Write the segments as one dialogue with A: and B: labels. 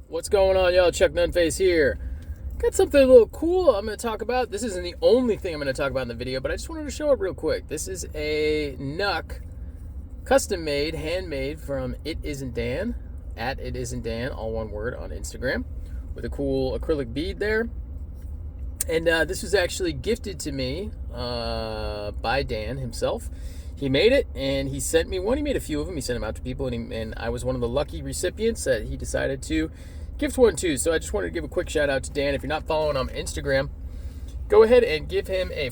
A: What's going on, y'all? Chuck Nunface here. Got something a little cool I'm going to talk about. This isn't the only thing I'm going to talk about in the video, but I just wanted to show it real quick. This is a Nuck, custom made, handmade from It Isn't Dan, at It Isn't Dan, all one word, on Instagram, with a cool acrylic bead there. And this was actually gifted to me by Dan himself. He made it, and he sent me one. He made a few of them. He sent them out to people, and I was one of the lucky recipients that he decided to gift one to. So I just wanted to give a quick shout out to Dan. If you're not following him on Instagram, go ahead and give him a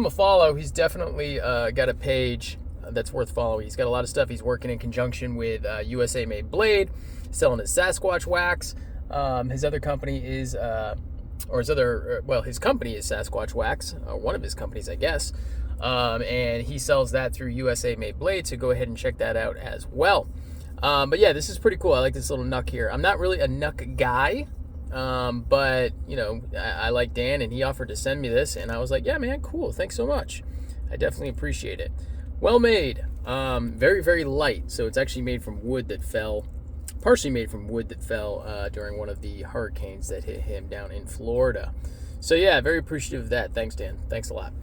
A: follow. He's definitely got a page that's worth following. He's got a lot of stuff. He's working in conjunction with USA Made Blade, selling his Sasquatch Wax. His other company is, his company is Sasquatch Wax, one of his companies, I guess. And he sells that through USA Made Blade, so go ahead and check that out as well. But yeah, this is pretty cool. I like this little Nuck here. I'm not really a Nuck guy, but you know, I like Dan, and he offered to send me this, and I was like, yeah, man, cool. Thanks so much. I definitely appreciate it. Well made. Very, very light. So it's actually made from wood that fell, partially made from wood that fell during one of the hurricanes that hit him down in Florida. So yeah, very appreciative of that. Thanks, Dan. Thanks a lot.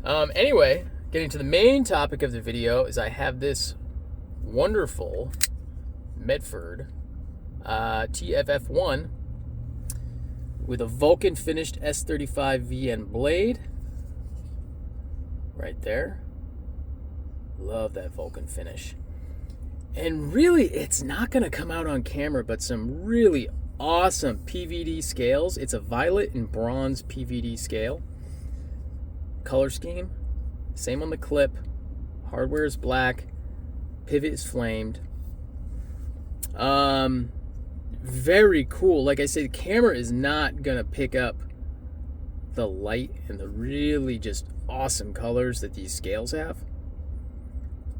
A: Anyway, getting to the main topic of the video is I have this wonderful Medford TFF-1 with a Vulcan finished S35 VN blade right there. Love that Vulcan finish. And really, it's not going to come out on camera, but some really awesome PVD scales. It's a violet and bronze PVD scale. Color scheme, same on the clip. Hardware is black. Pivot is flamed. Very cool. Like I said, the camera is not gonna pick up the light and the really just awesome colors that these scales have,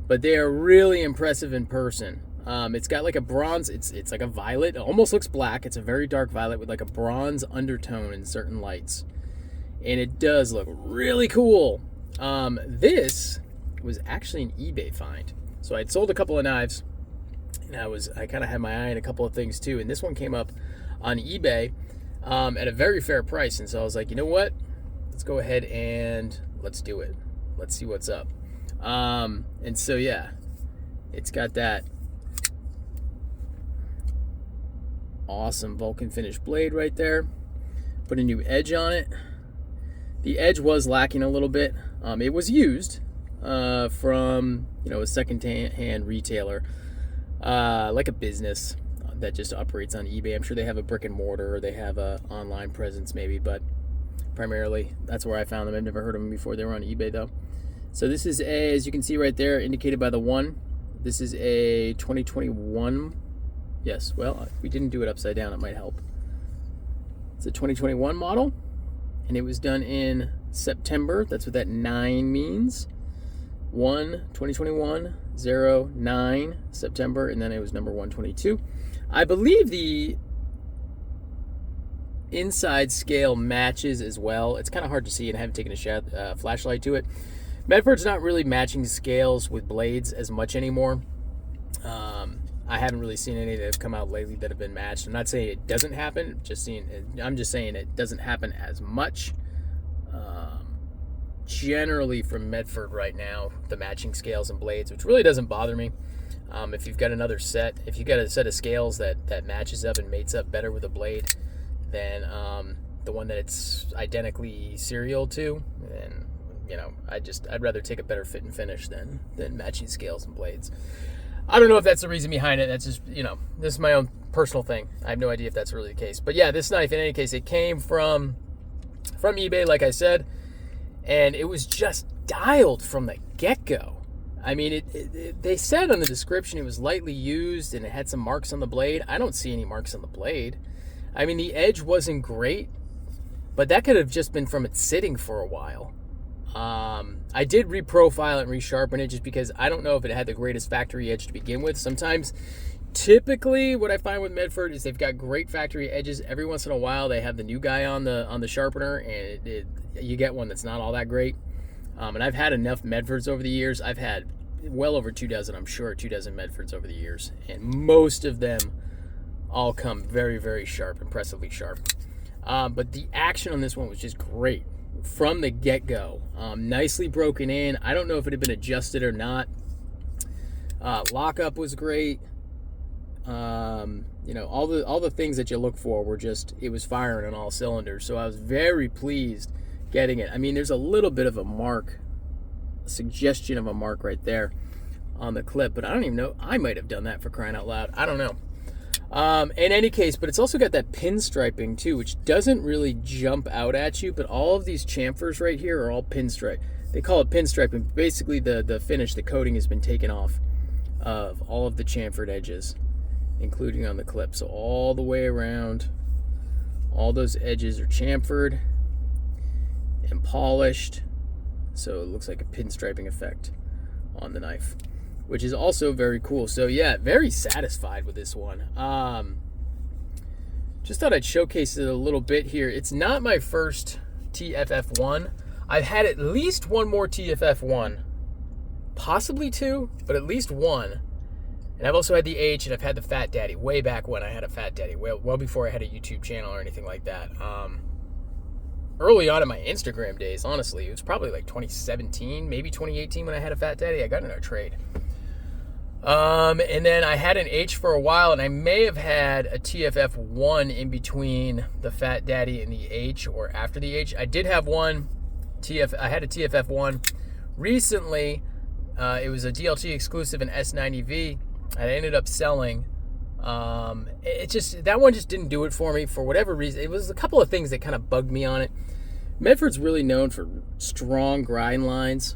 A: but they are really impressive in person. It's got like a bronze. It's like a violet. It almost looks black. It's a very dark violet with like a bronze undertone in certain lights. And it does look really cool. This was actually an eBay find. So I'd sold a couple of knives, and I kind of had my eye on a couple of things too. And this one came up on eBay at a very fair price. And so I was like, you know what? Let's go ahead and let's do it. Let's see what's up. And so yeah, it's got that awesome Vulcan finish blade right there. Put a new edge on it. The edge was lacking a little bit. It was used from, a second-hand retailer, like a business that just operates on eBay. I'm sure they have a brick and mortar, or they have a online presence maybe, but primarily that's where I found them. I've never heard of them before. They were on eBay though. So this is as you can see right there, indicated by the 1. This is a 2021. Yes, well, we didn't do it upside down. It might help. It's a 2021 model. And it was done in September. That's what that 9 means. 2021, 09, September, and then it was number 122. I believe the inside scale matches as well. It's kind of hard to see, and I haven't taken a flashlight to it. Medford's not really matching scales with blades as much anymore. I haven't really seen any that have come out lately that have been matched. I'm not saying it doesn't happen. I'm just saying it doesn't happen as much. Generally, from Medford right now, the matching scales and blades, which really doesn't bother me. If you've got a set of scales that matches up and mates up better with a blade than the one that it's identically serial to, then I'd rather take a better fit and finish than matching scales and blades. I don't know if that's the reason behind it. That's just, this is my own personal thing. I have no idea if that's really the case. But yeah, this knife, in any case, it came from eBay, like I said, and it was just dialed from the get-go. I mean, they said on the description it was lightly used and it had some marks on the blade. I don't see any marks on the blade. I mean, the edge wasn't great, but that could have just been from it sitting for a while. I did reprofile it and resharpen it just because I don't know if it had the greatest factory edge to begin with. Typically what I find with Medford is they've got great factory edges. Every once in a while they have the new guy on the sharpener, and you get one that's not all that great. And I've had enough Medfords over the years. I've had well over 2 dozen, I'm sure, 2 dozen Medfords over the years, and most of them all come very, very sharp, impressively sharp. But the action on this one was just great from the get-go. Nicely broken in. I don't know if it had been adjusted or not. Lockup was great. You know, all the things that you look for were just, it was firing on all cylinders. So I was very pleased getting it. I mean, there's a little bit of a mark, a suggestion of a mark right there on the clip, but I don't even know. I might have done that, for crying out loud. I don't know. In any case, but it's also got that pinstriping too, which doesn't really jump out at you, but all of these chamfers right here are all pinstripe. They call it pinstriping. Basically, the finish, the coating has been taken off of all of the chamfered edges, including on the clip. So all the way around, all those edges are chamfered and polished. So it looks like a pinstriping effect on the knife, which is also very cool. So yeah, very satisfied with this one. Just thought I'd showcase it a little bit here. It's not my first TFF-1. I've had at least one more TFF-1, possibly two, but at least one. And I've also had the H, and I've had the Fat Daddy way back when I had a Fat Daddy, well before I had a YouTube channel or anything like that. Early on in my Instagram days, honestly, it was probably like 2017, maybe 2018 when I had a Fat Daddy. I got in a trade. And then I had an H for a while, and I may have had a TFF-1 in between the Fat Daddy and the H, or after the H. I did have one. I had a TFF-1 recently. It was a DLT exclusive, an S90V. I ended up selling. That one just didn't do it for me for whatever reason. It was a couple of things that kind of bugged me on it. Medford's really known for strong grind lines.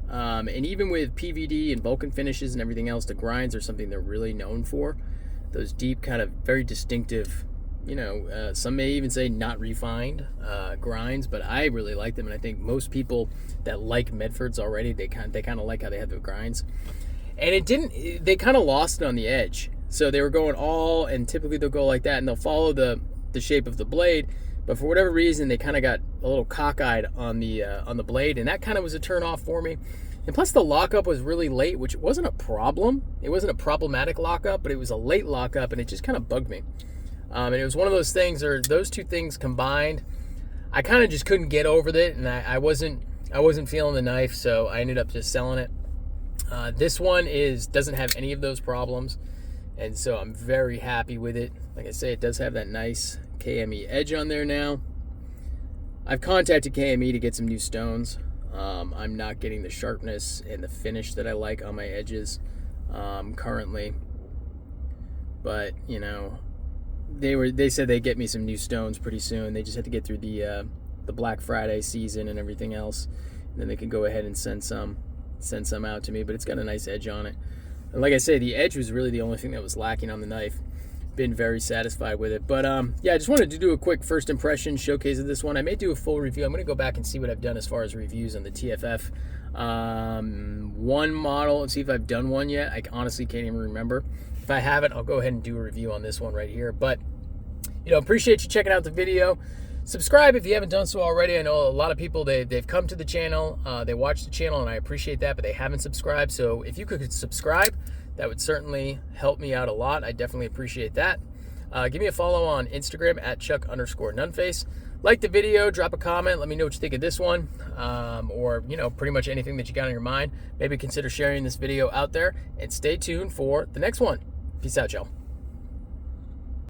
A: And even with PVD and Vulcan finishes and everything else, the grinds are something they're really known for. Those deep, kind of very distinctive, you know, some may even say not refined grinds, but I really like them. And I think most people that like Medfords already, they kind of like how they have the grinds. And they kind of lost it on the edge. So they were going all, and typically they'll go like that, and they'll follow the shape of the blade. But for whatever reason, they kind of got a little cockeyed on the blade, and that kind of was a turn off for me. And plus the lockup was really late, which wasn't a problem. It wasn't a problematic lockup, but it was a late lockup, and it just kind of bugged me. And it was one of those things, or those two things combined, I kind of just couldn't get over it, and I wasn't feeling the knife, so I ended up just selling it. This one doesn't have any of those problems, and so I'm very happy with it. Like I say, it does have that nice KME edge on there now. I've contacted KME to get some new stones. I'm not getting the sharpness and the finish that I like on my edges currently, but you know, they said they'd get me some new stones pretty soon. They just had to get through the Black Friday season and everything else, and then they can go ahead and send some out to me. But it's got a nice edge on it, and like I say, the edge was really the only thing that was lacking on the knife. Been very satisfied with it. But yeah, I just wanted to do a quick first impression showcase of this one. I may do a full review. I'm going to go back and see what I've done as far as reviews on the TFF 1 model and see if I've done one yet. I honestly can't even remember. If I haven't, I'll go ahead and do a review on this one right here. But you know, appreciate you checking out the video. Subscribe if you haven't done so already. I know a lot of people, they've come to the channel, they watch the channel, and I appreciate that, but they haven't subscribed. So if you could subscribe, that would certainly help me out a lot. I definitely appreciate that. Give me a follow on Instagram at Chuck_Nunface. Like the video, drop a comment, let me know what you think of this one, or you know, pretty much anything that you got on your mind. Maybe consider sharing this video out there, and stay tuned for the next one. Peace out, y'all.